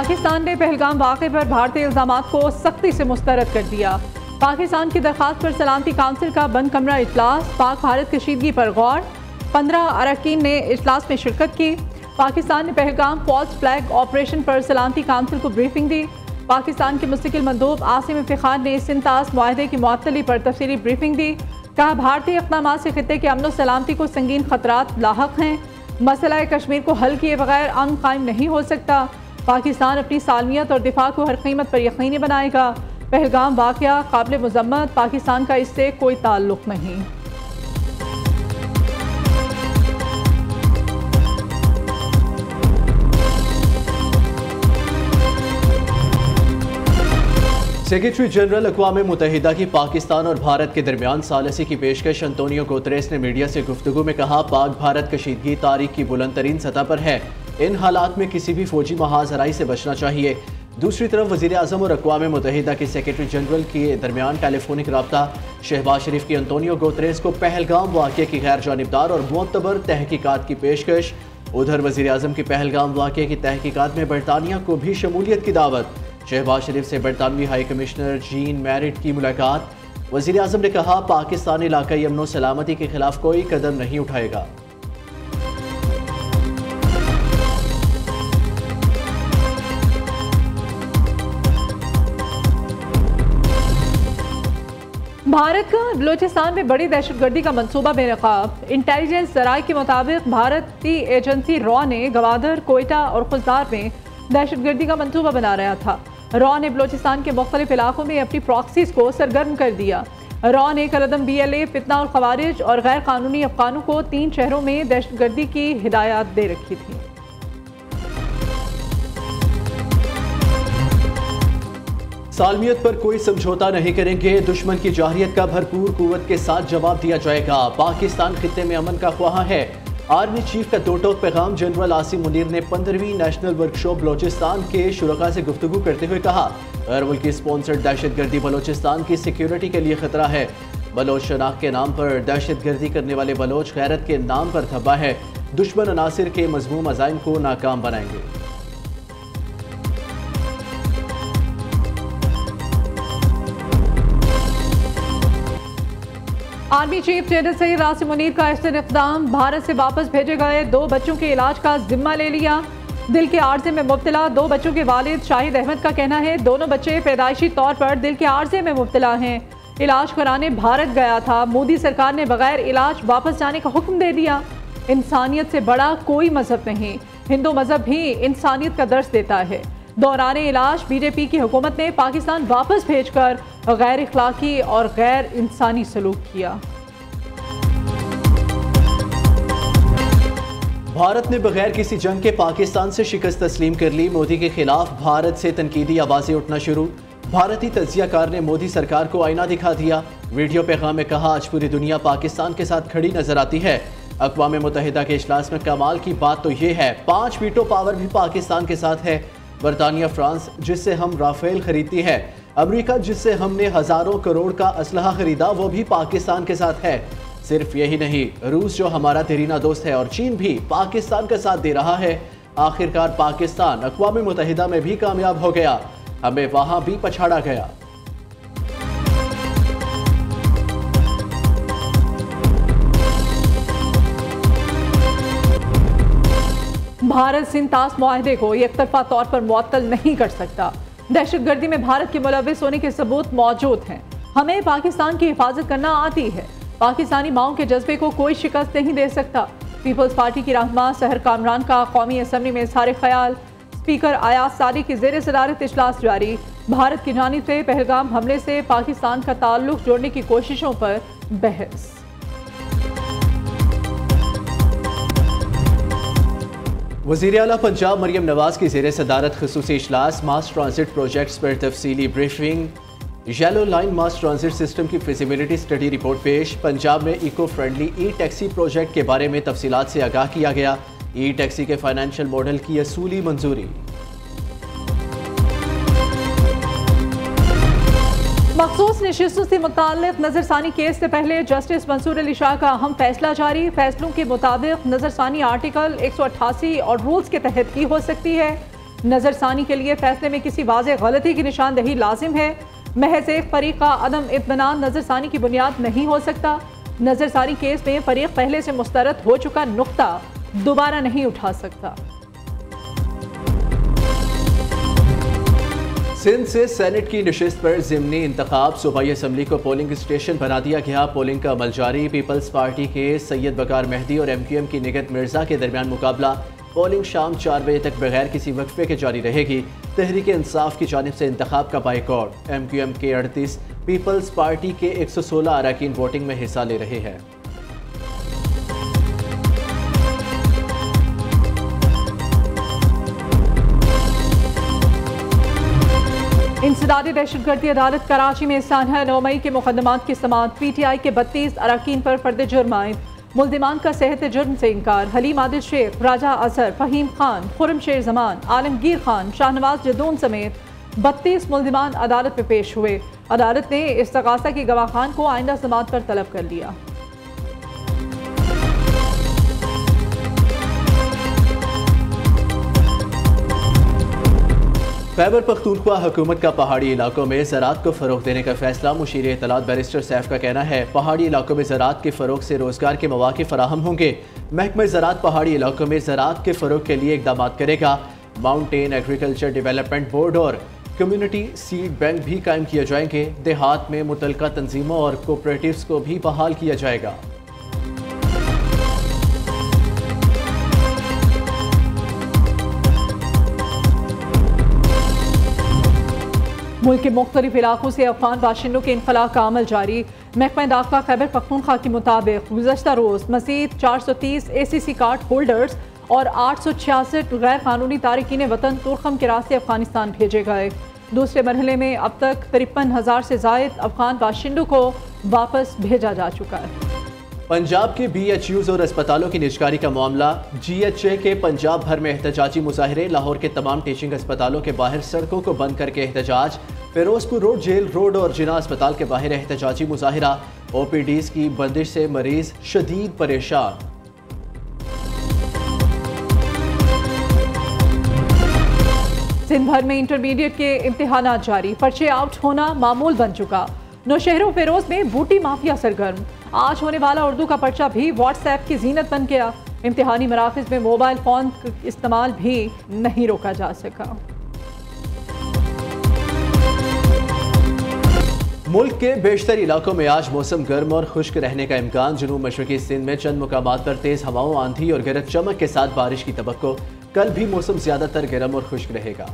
पाकिस्तान ने पहलगाम वाक़े पर भारतीय इल्ज़ामात को सख्ती से मुस्तरद कर दिया। पाकिस्तान की दरख्वास्त पर सलामती काउंसिल का बंद कमरा इजलास, पाक भारत कशीदगी पर गौर। 15 अरकान ने इजलास में शिरकत की। पाकिस्तान ने पहलगाम फॉल्स फ्लैग ऑपरेशन पर सलामती काउंसिल को ब्रीफिंग दी। पाकिस्तान के मुस्तकिल मंदूब आसिम इफ्तिखार ने सिंतास मुआहदे की मुअत्तली पर तफसीली ब्रीफिंग दी। कहा, भारतीय इक़दामात से खित्ते के अमन सलामती को संगीन खतरात लाहक हैं। मसला कश्मीर को हल किए बगैर अमन कायम नहीं हो सकता। पाकिस्तान अपनी सालमियत और दिफा को हर कीमत पर यकीनी बनाएगा। पहलगाम वाक़या काबिल मज़म्मत, पाकिस्तान का इससे कोई ताल्लुक़ नहीं। सेक्रेटरी जनरल अक़वाम मुत्तहिदा की पाकिस्तान और भारत के दरमियान सालसी की पेशकश अंतोनियो गुतरेस ने मीडिया से गुफ्तगू में कहा, पाक भारत कशीदगी तारीख की बुलंद तरीन सतह पर है। इन हालात में किसी भी फौजी महाजराई से बचना चाहिए। दूसरी तरफ वज़ीर आज़म और अक़वाम मुत्तहिदा के सेक्रेटरी जनरल के दरमियान टेलीफोनिक रब्ता। शहबाज शरीफ की अंतोनियो गुतरेस को पहलगाम वाक़े की गैर जानिबदार और मोतबर तहकीकात की पेशकश। उधर वज़ीर आज़म की पहलगाम वाक़े की तहकीकात में बरतानिया को भी शमूलियत की दावत। शहबाज शरीफ से बरतानवी हाई कमिश्नर जीन मैरिट की मुलाकात। वज़ीर आज़म ने कहा, पाकिस्तान इलाकाई अमन सलामती के खिलाफ कोई कदम नहीं उठाएगा। भारत का बलूचिस्तान में बड़ी दहशतगर्दी का मंसूबा बेनकाब। इंटेलिजेंस जराये के मुताबिक भारतीय एजेंसी रॉ ने गवादर, कोयटा और खुजदार में दहशतगर्दी का मंसूबा बना रहा था। रॉ ने बलूचिस्तान के मुख्तलिफ इलाकों में अपनी प्रॉक्सीज को सरगर्म कर दिया। रॉ ने कलदम BLA, फितना और खवारिज और गैर कानूनी अफगानों को 3 शहरों में दहशतगर्दी की हिदायत दे रखी थी। सालमियत पर कोई समझौता नहीं करेंगे, दुश्मन की जाहिरियत का भरपूर कुव्वत के साथ जवाब दिया जाएगा। पाकिस्तान खित्ते में अमन का ख्वाह है। आर्मी चीफ का 2 टोक पैगाम। जनरल आसिम मुनीर ने 15वीं नेशनल वर्कशॉप बलोचिस्तान के शुरका से गुफ्तगू करते हुए कहा, गैर मुल्की स्पॉन्सर्ड दहशतगर्दी बलोचिस्तान की सिक्योरिटी के लिए खतरा है। बलोच शनाख्त के नाम पर दहशतगर्दी करने वाले बलोच गैरत के नाम पर धब्बा है। दुश्मन अनासिर के मज़मूम अज़ाइम को नाकाम बनाएंगे। Army chief general Syed Asim Munir का अहसन इक़दाम। भारत से वापस भेजे गए 2 बच्चों के इलाज का जिम्मा ले लिया। दिल के आर्जे में मुब्तला 2 बच्चों के वालिद शाहिद अहमद का कहना है, दोनों बच्चे पैदाइशी तौर पर दिल के आर्जे में मुब्तला हैं। इलाज कराने भारत गया था। मोदी सरकार ने बगैर इलाज वापस जाने का हुक्म दे दिया। इंसानियत से बड़ा कोई मजहब नहीं। हिंदू मजहब भी इंसानियत का दर्स देता है। दौराने इलाज बीजेपी की हुकूमत ने पाकिस्तान वापस भेजकर गैर इखलाकी और गैर इंसानी सलूक किया। भारत ने बगैर किसी जंग के पाकिस्तान से शिकस्त तस्लीम कर ली। मोदी के खिलाफ भारत से तनकीदी आवाज़ें उठना शुरू। भारतीय तज्जियाकार ने मोदी सरकार को आईना दिखा दिया। वीडियो पैगाम में कहा, आज पूरी दुनिया पाकिस्तान के साथ खड़ी नजर आती है। अक़वाम मुत्तहिदा के इजलास में कमाल की बात तो ये है, 5 वीटो पावर भी पाकिस्तान के साथ है। बरतानिया, फ्रांस जिससे हम राफेल खरीदती है, अमेरिका जिससे हमने हज़ारों करोड़ का असलहा खरीदा, वो भी पाकिस्तान के साथ है। सिर्फ यही नहीं, रूस जो हमारा देरीना दोस्त है और चीन भी पाकिस्तान का साथ दे रहा है। आखिरकार पाकिस्तान अक़वाम मुत्तहिदा में भी कामयाब हो गया, हमें वहां भी पछाड़ा गया। भारत सिंतास मुआहदे को एकतरफा तौर पर मुअत्तल नहीं कर सकता। दहशतगर्दी में भारत के मुलव्विस होने के सबूत मौजूद हैं। हमें पाकिस्तान की हिफाजत करना आती है। पाकिस्तानी माओं के जज्बे को कोई शिकस्त नहीं दे सकता। पीपल्स पार्टी की रहनुमा सहर कामरान का कौमी असम्बली में इज़हार ख्याल। स्पीकर अयाज सादी की ज़ेर सदारत इजलास जारी। भारत की जानिब से पहलगाम हमले से पाकिस्तान का ताल्लुक जोड़ने की कोशिशों पर बहस। वज़ीर आला पंजाब मरियम नवाज की ज़ेर सदारत ख़ुसूसी इजलास। मास ट्रांसिट प्रोजेक्ट्स पर तफसीली ब्रीफिंग। येलो लाइन मास ट्रांसिट सिस्टम की फिजिबिलिटी स्टडी रिपोर्ट पेश। पंजाब में इको फ्रेंडली ई-टैक्सी प्रोजेक्ट के बारे में तफसीलात से आगाह किया गया। ई-टैक्सी के फाइनेंशियल मॉडल की असूली मंजूरी। मखसूस नशिस्तों से मुताल्लिक नजरसानी केस से पहले जस्टिस मंसूर अली शाह का अहम फैसला जारी। फैसलों के मुताबिक नजरसानी आर्टिकल 188 और रूल्स के तहत की हो सकती है। नजरसानी के लिए फैसले में किसी वाज़ेह गलती की निशानदही लाजिम है। महज एक फरीक का अदम इत्मीनान नजरसानी की बुनियाद नहीं हो सकता। नजरसानी केस में फरीक पहले से मुस्तरद हो चुका नुक्ता दोबारा नहीं उठा सकता। सिंध से सेनेट की नशिस्त पर ज़िमनी इंतखाब, सूबाई असम्बली को पोलिंग स्टेशन बना दिया गया। पोलिंग का अमल जारी। पीपल्स पार्टी के सैयद बकार मेहदी और MQM की निगत मिर्जा के दरमियान मुकाबला। पोलिंग शाम 4 बजे तक बगैर किसी वक्फे के जारी रहेगी। तहरीक इंसाफ की जानिब से इंतखाब का बाइकॉट। MQM के 38, पीपल्स पार्टी के 116 अरकान वोटिंग में हिस्सा ले रहे हैं। इंसदादी दहशतगर्दी अदालत कराची में सानहा 9 मई के मुकदमात की समाअत। PTI के 32 अरकान पर फर्द जुर्म आयद। मुल्जिमान का सेहत जुर्म से इनकार। हलीम आदिल शेख, राजा अजहर, फहीम खान, खुर्रम शेर जमान, आलमगीर खान, शाहनवाज जदून समेत 32 मुल्जिमान अदालत में पेश हुए। अदालत ने इस्तगासा की गवाह खान को आइंदा समाअत पर तलब कर लिया। खैबर पख्तूनख्वा हुकूमत का पहाड़ी इलाकों में ज़राअत को फ़रोग़ देने का फैसला। मुशीर इत्तलात बैरिस्टर सैफ का कहना है पहाड़ी इलाकों में ज़राअत के फ़रोग़ से रोज़गार के मौक़े फ़राहम होंगे। महकमा ज़राअत पहाड़ी इलाकों में ज़राअत के फ़रोग़ के लिए इक़दाम करेगा। माउंटेन एग्रीकल्चर डेवलपमेंट बोर्ड और कम्युनिटी सीड बैंक भी कायम किए जाएंगे। देहात में मुतल्लिका तंजीमों और कोऑपरेटिव्स को भी बहाल किया जाएगा। मुल्क के मुख्तलिफ इलाकों से अफगान बाशिंदों के इनखला का अमल जारी। महकमा दाखिला खैबर पख्तूनख्वा के मुताबिक गुज़श्ता रोज़ मज़ीद 430 ACC कार्ड होल्डर्स और 866 गैर कानूनी तारकीन वतन तुर्कम के रास्ते अफगानिस्तान भेजे गए। दूसरे मरहले में अब तक 53,000 से ज़ायद अफगान बाशिंदों को वापस भेजा जा चुका है। पंजाब के BHUs और अस्पतालों की निजकारी का मामला। GHA के पंजाब भर में एहतजाजी मुजाहरे। लाहौर के तमाम टीचिंग अस्पतालों के बाहर सड़कों को बंद करके एहतजाज। फिरोजपुर रोड, जेल रोड और जिना अस्पताल के बाहर एहतजाजी मुजाहिरा। OPDs की बंदिश से मरीज शदीद परेशान। सिंध भर में इंटरमीडिएट के इम्तिहानात जारी। पर्चे आउट होना मामूल बन चुका। नौशहरों फेरोज में बूटी माफिया सरगर्म। आज होने वाला उर्दू का पर्चा भी व्हाट्सएप की जीनत बन गया। इम्तिहानी मराकज़ में मोबाइल फ़ोन इस्तेमाल भी नहीं रोका जा सका। मुल्क के बेशतर इलाकों में आज मौसम गर्म और खुश्क रहने का इम्कान। जनूब मशरकी सिंध में चंद मुकामात पर तेज़ हवाओं, आंधी और गरज चमक के साथ बारिश की तवक्को। कल भी मौसम ज़्यादातर गर्म और खुश्क रहेगा।